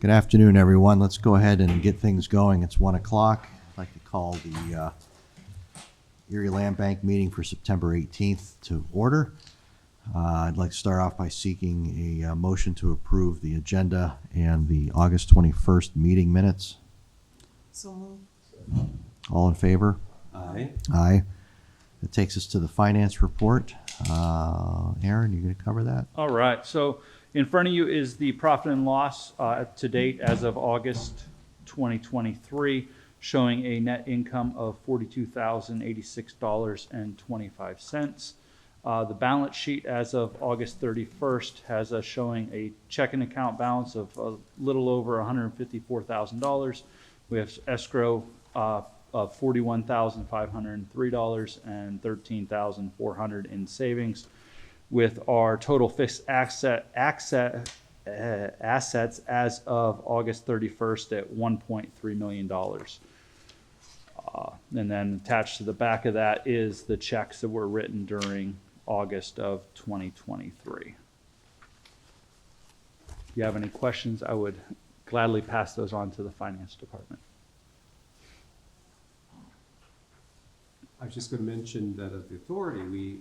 Good afternoon, everyone. Let's go ahead and get things going. It's 1 o'clock. I'd like to call the Erie Land Bank meeting for September 18th to order. I'd like to start off by seeking a motion to approve the agenda and the August 21st meeting minutes. So moved. All in favor? Aye. Aye. That takes us to the finance report. Aaron, you going to cover that? All right, so in front of you is the profit and loss to date as of August 2023, showing a net income of $42,086.25. The balance sheet as of August 31st has us showing a checking account balance of a little over $154,000. We have escrow of $41,503 and $13,400 in savings, with our total fixed assets as of August 31st at $1.3 million. And then attached to the back of that is the checks that were written during August of 2023. If you have any questions, I would gladly pass those on to the finance department. I was just going to mention that at the authority, we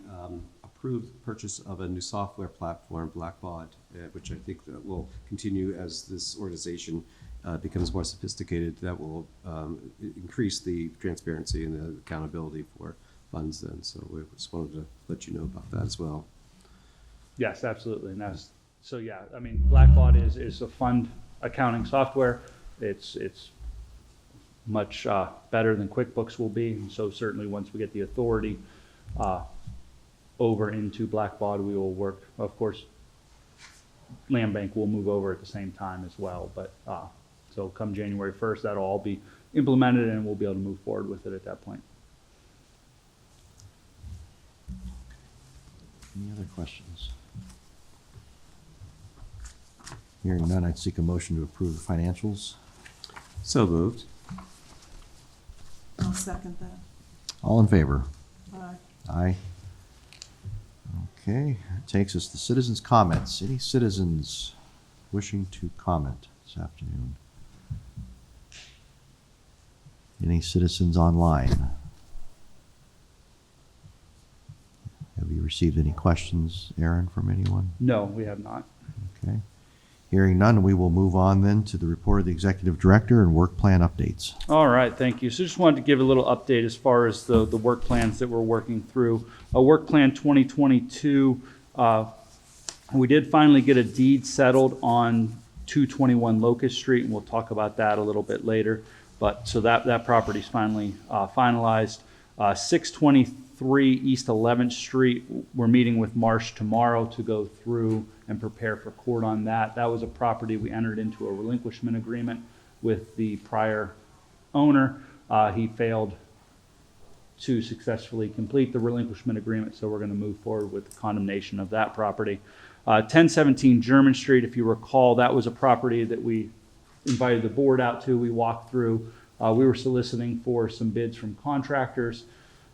approved the purchase of a new software platform, Blackbaud, which I think that will continue as this organization becomes more sophisticated. That will increase the transparency and the accountability for funds then. So we just wanted to let you know about that as well. Yes, absolutely. And that's, so yeah, I mean, Blackbaud is a fund accounting software. It's much better than QuickBooks will be. And so certainly once we get the authority over into Blackbaud, we will work. Of course, Land Bank will move over at the same time as well. But so come January 1st, that'll all be implemented and we'll be able to move forward with it at that point. Any other questions? Hearing none, I'd seek a motion to approve the financials. So moved. I'll second that. All in favor? Aye. Aye. Okay, that takes us to citizens' comments. Any citizens wishing to comment this afternoon? Any citizens online? Have you received any questions, Aaron, from anyone? No, we have not. Okay. Hearing none, we will move on then to the report of the executive director and work plan updates. All right, thank you. So just wanted to give a little update as far as the work plans that we're working through. Work plan 2022, we did finally get a deed settled on 221 Locust Street, and we'll talk about that a little bit later. But so that property's finally finalized. 623 East 11th Street, we're meeting with Marsh tomorrow to go through and prepare for court on that. That was a property we entered into a relinquishment agreement with the prior owner. He failed to successfully complete the relinquishment agreement, so we're going to move forward with the condemnation of that property. 1017 German Street, if you recall, that was a property that we invited the board out to. We walked through. We were soliciting for some bids from contractors.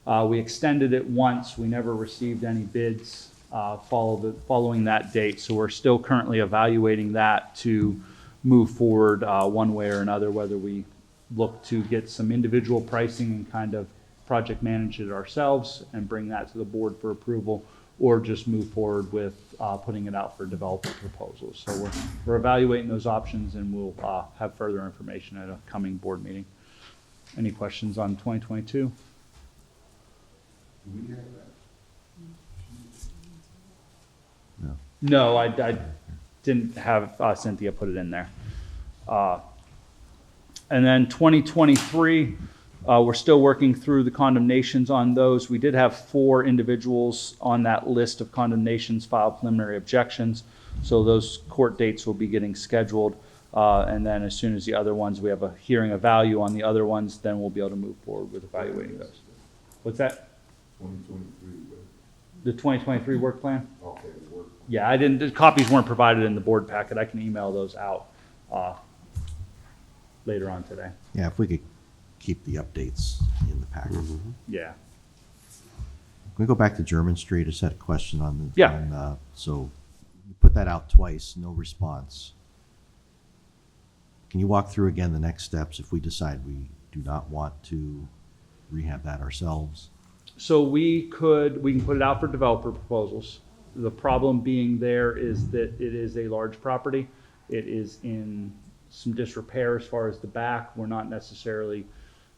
We extended it once. We never received any bids following that date. So we're still currently evaluating that to move forward one way or another, whether we look to get some individual pricing and kind of project manage it ourselves and bring that to the board for approval, or just move forward with putting it out for developer proposals. So we're evaluating those options, and we'll have further information at a coming board meeting. Any questions on 2022? No, I didn't have Cynthia put it in there. And then 2023, we're still working through the condemnations on those. We did have 4 individuals on that list of condemnations file preliminary objections. So those court dates will be getting scheduled. And then as soon as the other ones, we have a hearing of value on the other ones, then we'll be able to move forward with evaluating those. What's that? 2023. The 2023 work plan? Okay, work. Yeah, the copies weren't provided in the board packet. I can email those out later on today. Yeah, if we could keep the updates in the packet. Mm-hmm. Yeah. Can we go back to German Street? I just had a question on the. Yeah. So you put that out twice, no response. can you walk through again the next steps if we decide we do not want to rehab that ourselves? So we can put it out for developer proposals. The problem being there is that it is a large property. It is in some disrepair as far as the back. We're not necessarily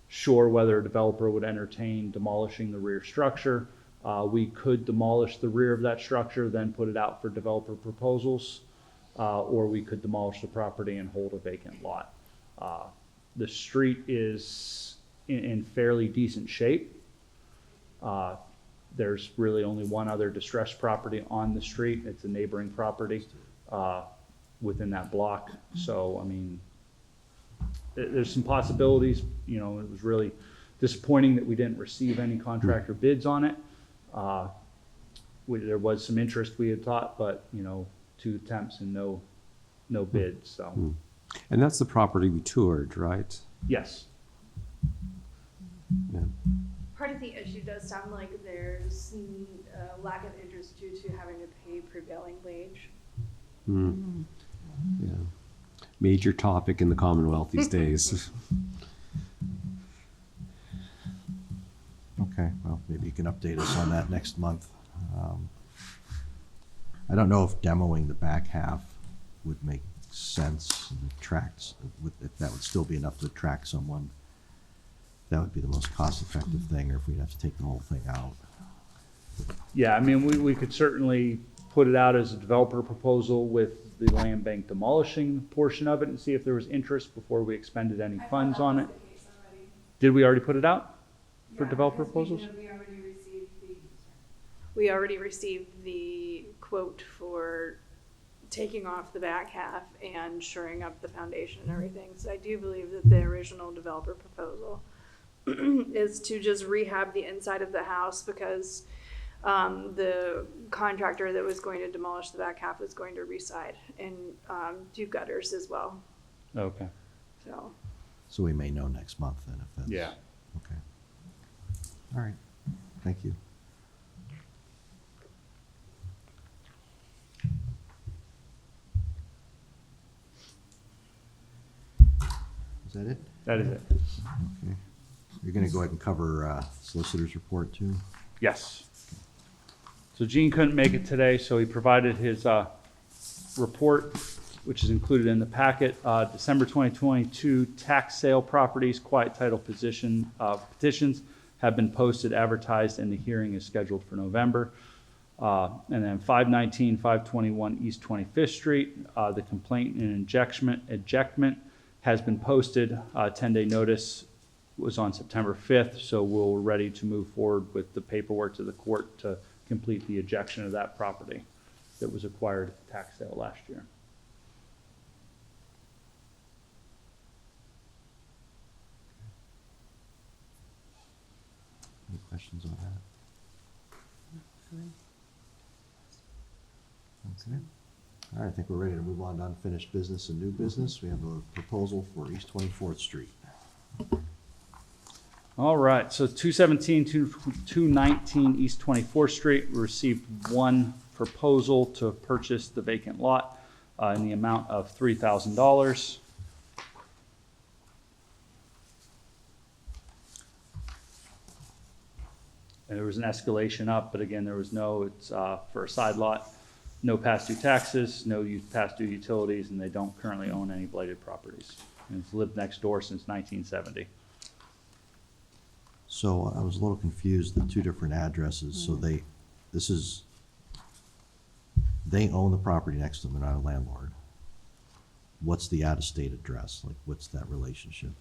sure whether a developer would entertain demolishing the rear structure. We could demolish the rear of that structure, then put it out for developer proposals, or we could demolish the property and hold a vacant lot. The street is in fairly decent shape. There's really only one other distressed property on the street. It's a neighboring property within that block. So, I mean, there's some possibilities. You know, it was really disappointing that we didn't receive any contractor bids on it. There was some interest, we had thought, but, you know, 2 attempts and no bids, so, And that's the property we toured, right? yes. Yeah. Part of the issue does sound like there's a lack of interest due to having to pay prevailing wage. Mm. Yeah. Major topic in the Commonwealth these days. Okay, well, maybe you can update us on that next month. I don't know if demoing the back half would make sense, and the tracks, if that would still be enough to attract someone. That would be the most cost-effective thing, or if we'd have to take the whole thing out. Yeah, I mean, we could certainly put it out as a developer proposal with the land bank demolishing portion of it and see if there was interest before we expended any funds on it. Did we already put it out for developer proposals? We already received the quote for taking off the back half and shoring up the foundation and everything. So I do believe that the original developer proposal is to just rehab the inside of the house because the contractor that was going to demolish the back half was going to reside and do gutters as well. Okay. So we may know next month then if that's. Yeah. Okay. All right, thank you. Is that it? That is it. Okay. You're gonna go ahead and cover solicitor's report too? Yes. So Gene couldn't make it today, so he provided his report, which is included in the packet. December 2022 tax sale properties, quiet title petitions have been posted, advertised, and the hearing is scheduled for November. And then 519, 521 East 25th Street, the complaint and ejectment has been posted. 10-day notice was on September 5th, so we're ready to move forward with the paperwork to the court to complete the ejection of that property that was acquired at the tax sale last year. Any questions on that? Okay. All right, I think we're ready to move on to unfinished business and new business. We have a proposal for East 24th Street. All right, so 217, 219 East 24th Street, we received one proposal to purchase the vacant lot in the amount of $3,000. And there was an escalation up, but again, there was it's for a side lot, no past due taxes, no past due utilities, and they don't currently own any blighted properties. And it's lived next door since 1970. So I was a little confused, the two different addresses, so they own the property next to them, they're not a landlord. What's the out-of-state address? Like, what's that relationship?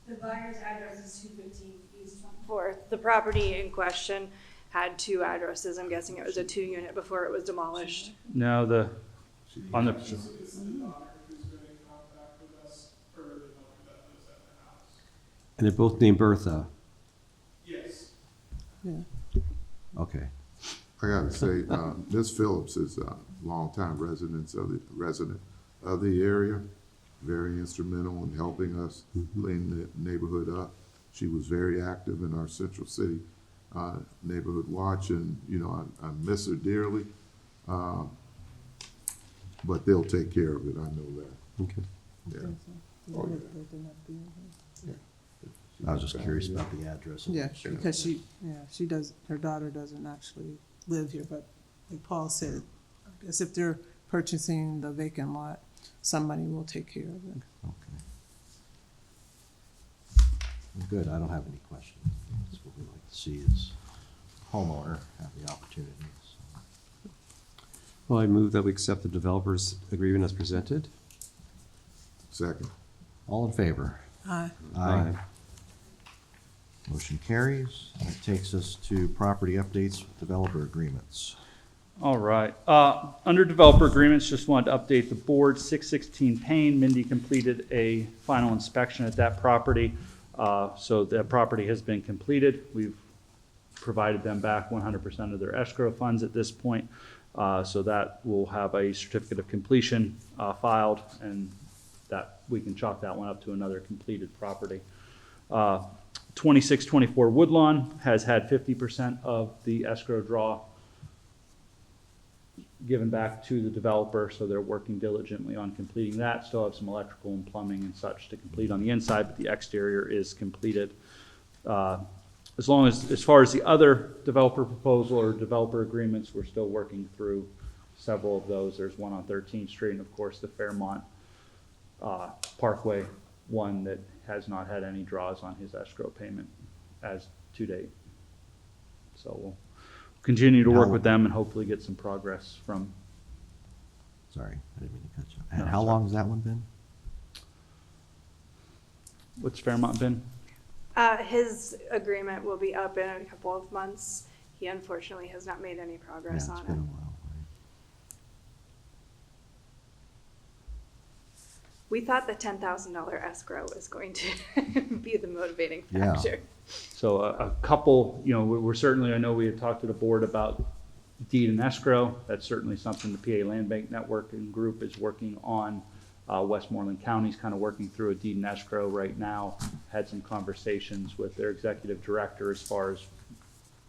The buyer's address is 215 East 24th. The property in question had 2 addresses. I'm guessing it was a 2-unit before it was demolished. No, on the, Is the daughter who's been in contact with us, or the daughter that lives at the house? And they're both named Bertha. Yes. Okay, I gotta say, Ms. Phillips is a longtime resident of the area, very instrumental in helping us clean the neighborhood up. She was very active in our Central City neighborhood watch, and I miss her dearly. But they'll take care of it, I know that. Okay. Yeah. Yeah, Oh, yeah. they did not be in I was just curious about the address. here. Yeah, because she does, her daughter doesn't actually live here, but like Paul said, I guess if they're purchasing the vacant lot, somebody will take care of it. Okay. Well, good, I don't have any questions. That's what we like to see is homeowner have the opportunity. So. Well, I move that we accept the developer's agreement as presented. Second. All in favor? Aye. Motion carries. That takes us to property updates with developer agreements. All right. Under developer agreements, just wanted to update the board. 616 Payne, Mindy completed a final inspection at that property. So that property has been completed. We've provided them back 100% of their escrow funds at this point. So that will have a certificate of completion filed, and that we can chalk that one up to another completed property. 2624 Woodlawn has had 50% of the escrow draw given back to the developer, so they're working diligently on completing that. Still have some electrical and plumbing and such to complete on the inside, but the exterior is completed. As far as the other developer proposal or developer agreements, we're still working through several of those. There's one on 13th Street, and of course the Fairmont Parkway one that has not had any draws on his escrow payment as to date. So we'll continue to work with them and hopefully get some progress from. Sorry, I didn't mean to cut you. And No, how sorry. long has that one been? What's Fairmont been? His agreement will be up in a couple of months. He unfortunately has not made any Yeah, progress it's on been a it. while. We thought the $10,000 escrow was going to be the motivating Yeah. factor. So a couple, we're certainly, I know we had talked to the board about deed and escrow. That's certainly something the PA Land Bank Network and Group is working on. Westmoreland County's kind of working through a deed and escrow right now. Had some conversations with their executive director as far as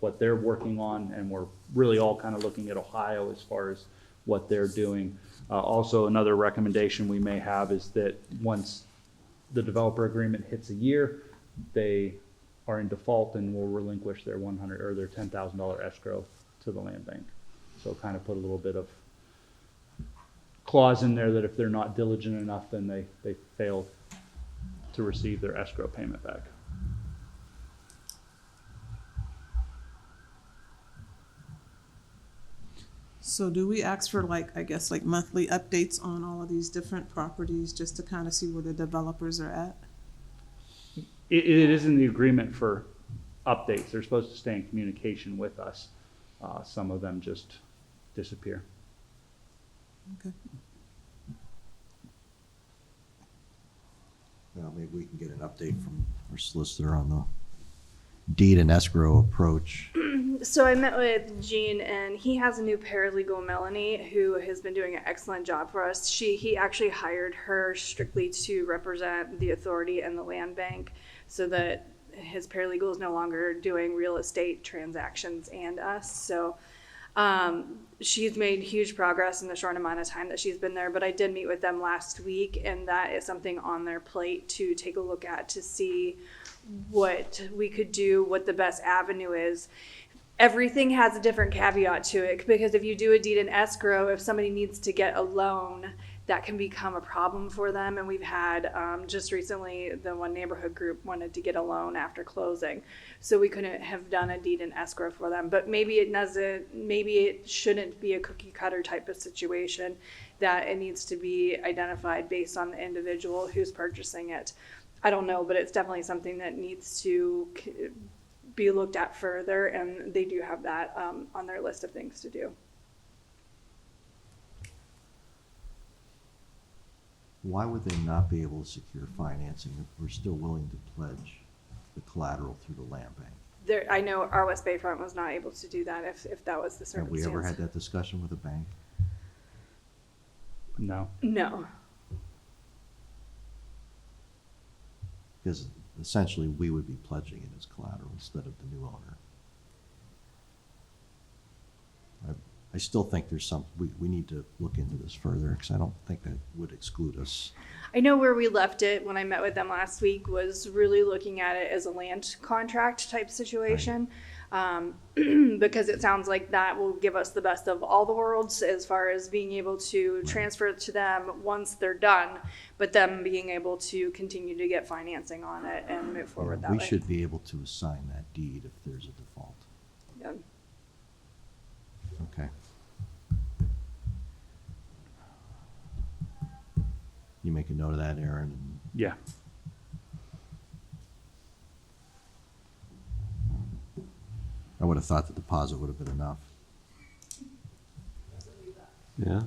what they're working on, and we're really all kind of looking at Ohio as far as what they're doing. Also, another recommendation we may have is that once the developer agreement hits a year, they are in default and will relinquish their $100 or their $10,000 escrow to the land bank. So kind of put a little bit of clause in there that if they're not diligent enough, then they fail to receive their escrow payment back. So do we ask for like, I guess, like monthly updates on all of these different properties just to kind of see where the developers are at? It is in the agreement for updates. They're supposed to stay in communication with us. Some of them just disappear. Okay. Well, maybe we can get an update from our solicitor on the deed and escrow approach. So I met with Gene, and he has a new paralegal, Melanie, who has been doing an excellent job for us. He actually hired her strictly to represent the authority and the land bank, so that his paralegal is no longer doing real estate transactions and us. So she's made huge progress in the short amount of time that she's been there. But I did meet with them last week, and that is something on their plate to take a look at to see what we could do, what the best avenue is. Everything has a different caveat to it, because if you do a deed in escrow, if somebody needs to get a loan, that can become a problem for them. And we've had, just recently, the one neighborhood group wanted to get a loan after closing. So we couldn't have done a deed in escrow for them. But maybe it shouldn't be a cookie cutter type of situation, that it needs to be identified based on the individual who's purchasing it. I don't know, but it's definitely something that needs to be looked at further, and they do have that on their list of things to do. Why would they not be able to secure financing if we're still willing to pledge the collateral through the land bank? I know our West Bayfront was not able to do that if that was the Have circumstance. we ever had that discussion with a bank? No. No. Because essentially, we would be pledging it as collateral instead of the new owner. I still think there's we need to look into this further, because I don't think that would exclude us. I know where we left it when I met with them last week was really looking at it as a land contract type situation. Because it sounds like that will give us the best of all the worlds as far as being able to transfer it to them once they're done, but them being able to continue to get financing on it and move forward that way. We should be able to assign that deed if there's a default. Yeah. Okay. You make a note of that, Aaron, and Yeah. I would have thought the deposit would have been enough. Yeah.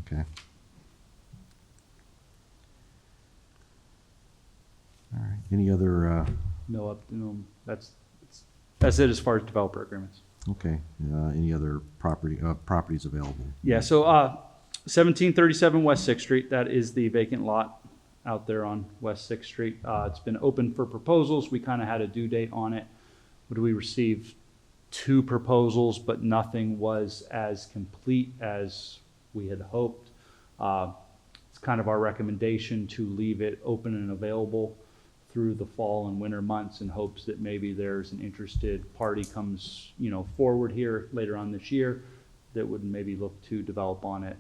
Okay. All right, any other, No, that's it as far as developer agreements. okay, any other properties available? Yeah, so 1737 West Sixth Street, that is the vacant lot out there on West Sixth Street. It's been open for proposals. We kind of had a due date on it. We received 2 proposals, but nothing was as complete as we had hoped. It's kind of our recommendation to leave it open and available through the fall and winter months in hopes that maybe there's an interested party comes, forward here later on this year that would maybe look to develop on it,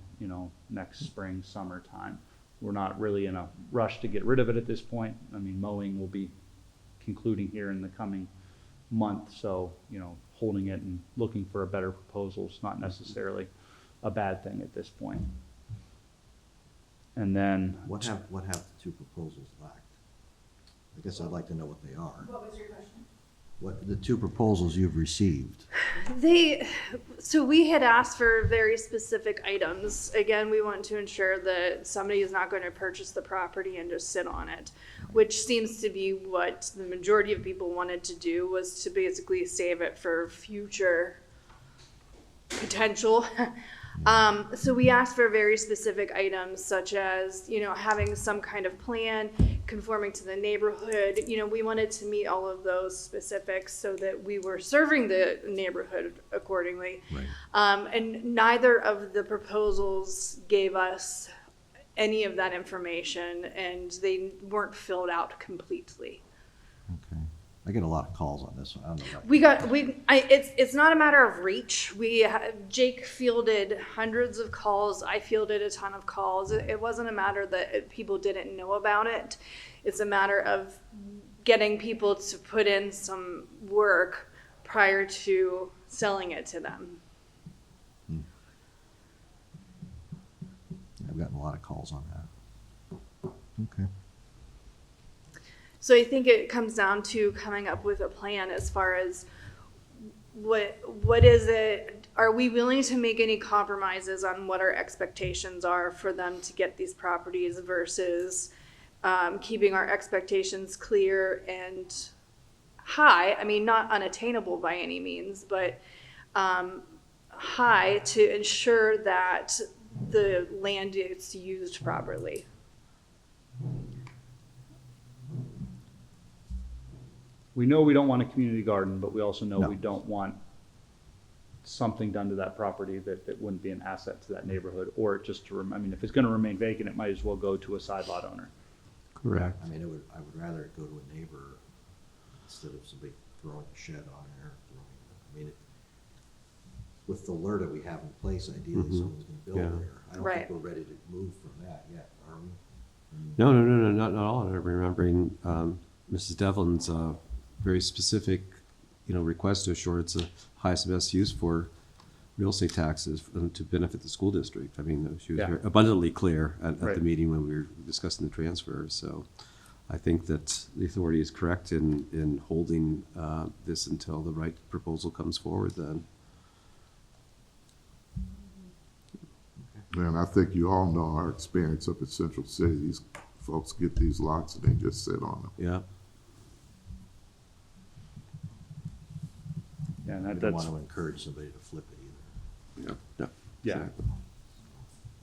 next spring, summertime. We're not really in a rush to get rid of it at this point. I mean, mowing will be concluding here in the coming month, so, holding it and looking for a better proposal is not necessarily a bad thing at this point. And then, What have the 2 proposals lacked? I guess I'd like to know what they are. What was your question? What, the 2 proposals you've received? So we had asked for very specific items. Again, we want to ensure that somebody is not going to purchase the property and just sit on it, which seems to be what the majority of people wanted to do, was to basically save it for future potential. So we asked for very specific items such as, having some kind of plan, conforming to the neighborhood. We wanted to meet all of those specifics so that we were serving the neighborhood accordingly. Right. And neither of the proposals gave us any of that information, and they weren't filled out completely. Okay. I get a lot of calls on this one. I don't know about It's not a matter of reach. Jake fielded hundreds of calls. I fielded a ton of calls. It wasn't a matter that people didn't know about it. It's a matter of getting people to put in some work prior to selling it to them. I've gotten a lot of calls on that. Okay. So I think it comes down to coming up with a plan as far as what is it? Are we willing to make any compromises on what our expectations are for them to get these properties versus keeping our expectations clear and high? I mean, not unattainable by any means, but high to ensure that the land is used properly. we know we don't want a community garden, but we also know No. we don't want something done to that property that wouldn't be an asset to that neighborhood, or just to, I mean, if it's gonna remain vacant, it might as well go to a side lot owner. Correct. I mean, I would rather it go to a neighbor instead of somebody throwing a shed on there. With the LERTA we have in place, ideally Mhm. someone's gonna build Yeah. there. I don't Right. think we're ready to move from that yet, are we? No, not at all. I'm remembering Mrs. Devlin's very specific, request to assure it's the highest and best use for real estate taxes to benefit the school district. I mean, she was Yeah. very abundantly clear at the Right. meeting when we were discussing the transfer. So I think that the authority is correct in holding this until the right proposal comes forward then. And I think you all know our experience up at Central City. These folks get these lots and they just sit on them. Yeah. Yeah, and I don't that's, want to encourage somebody to flip it either. Yeah. Yeah. Exactly.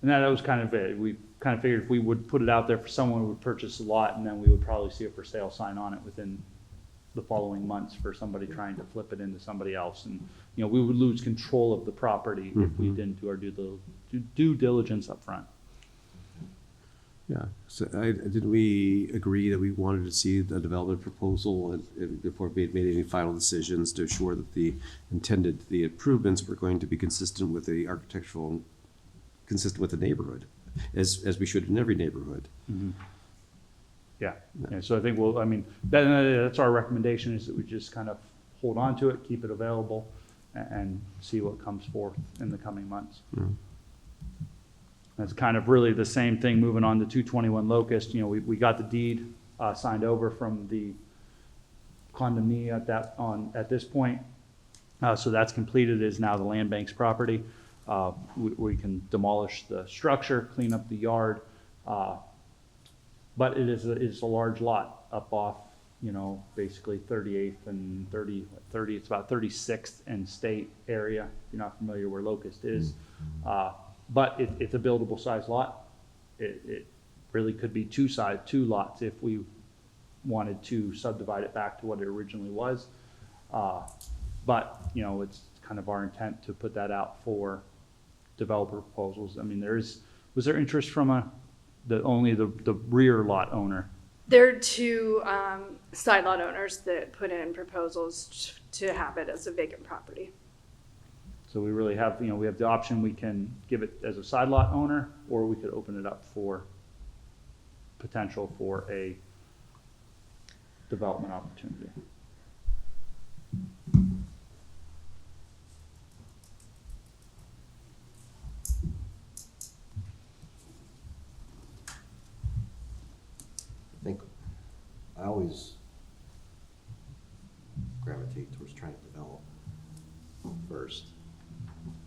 and that was kind of it. We kind of figured if we would put it out there for someone who would purchase a lot, and then we would probably see a for sale sign on it within the following months for somebody trying to flip it into somebody else. And, you know, we would lose control of the property if we didn't do our due diligence up front. Yeah, so did we agree that we wanted to see the development proposal before we made any final decisions to assure that the improvements were going to be consistent with the consistent with the neighborhood, as we should in every neighborhood? Yeah, yeah, so I think that's our recommendation, is that we just kind of hold on to it, keep it available, and see what comes forth in the coming months. That's kind of really the same thing moving on to 221 Locust. You know, we got the deed signed over from the condominium at this point. So that's completed, is now the land bank's property. We can demolish the structure, clean up the yard. But it is a large lot up off, you know, basically 38th and 30, it's about 36th and State area, if you're not familiar where Locust is. But it's a buildable size lot. It really could be two lots if we wanted to subdivide it back to what it originally was. But, you know, it's kind of our intent to put that out for developer proposals. I mean, was there interest from only the rear lot owner? There are two side lot owners that put in proposals to have it as a vacant property. So we really have, we have the option, we can give it as a side lot owner, or we could open it up for potential for a development opportunity. I think I always gravitate towards trying to develop first,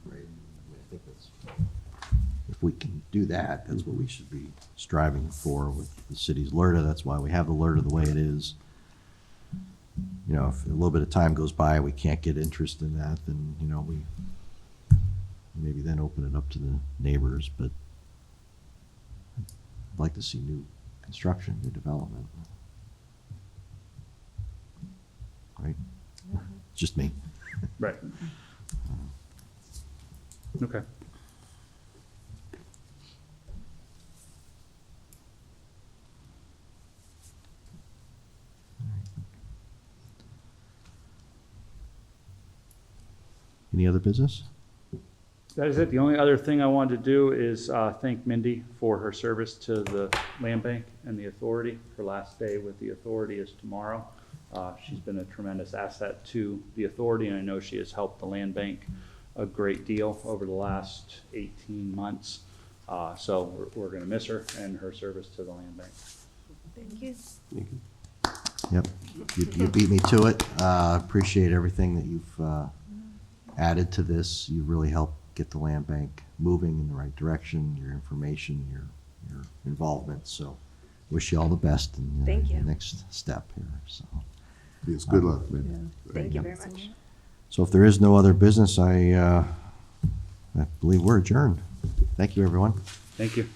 right? I mean, I think if we can do that, that's what we should be striving for with the city's LRTA. That's why we have the LRTA the way it is. You know, if a little bit of time goes by, we can't get interest in that, then, you know, we maybe then open it up to the neighbors, but I'd like to see new construction, new development. Right? Just me. Right. Okay. Any other business? That is it. The only other thing I wanted to do is thank Mindy for her service to the land bank and the authority. Her last day with the authority is tomorrow. She's been a tremendous asset to the authority, and I know she has helped the land bank a great deal over the last 18 months. So we're going to miss her and her service to the land bank. Thank you. Yep. You beat me to it. Appreciate everything that you've added to this. You really helped get the land bank moving in the right direction, your information, your involvement. So wish you all the best in Thank you. the next step here. So. Yes, good luck, man. Thank you very much. So if there is no other business, I believe we're adjourned. Thank you, everyone. Thank you.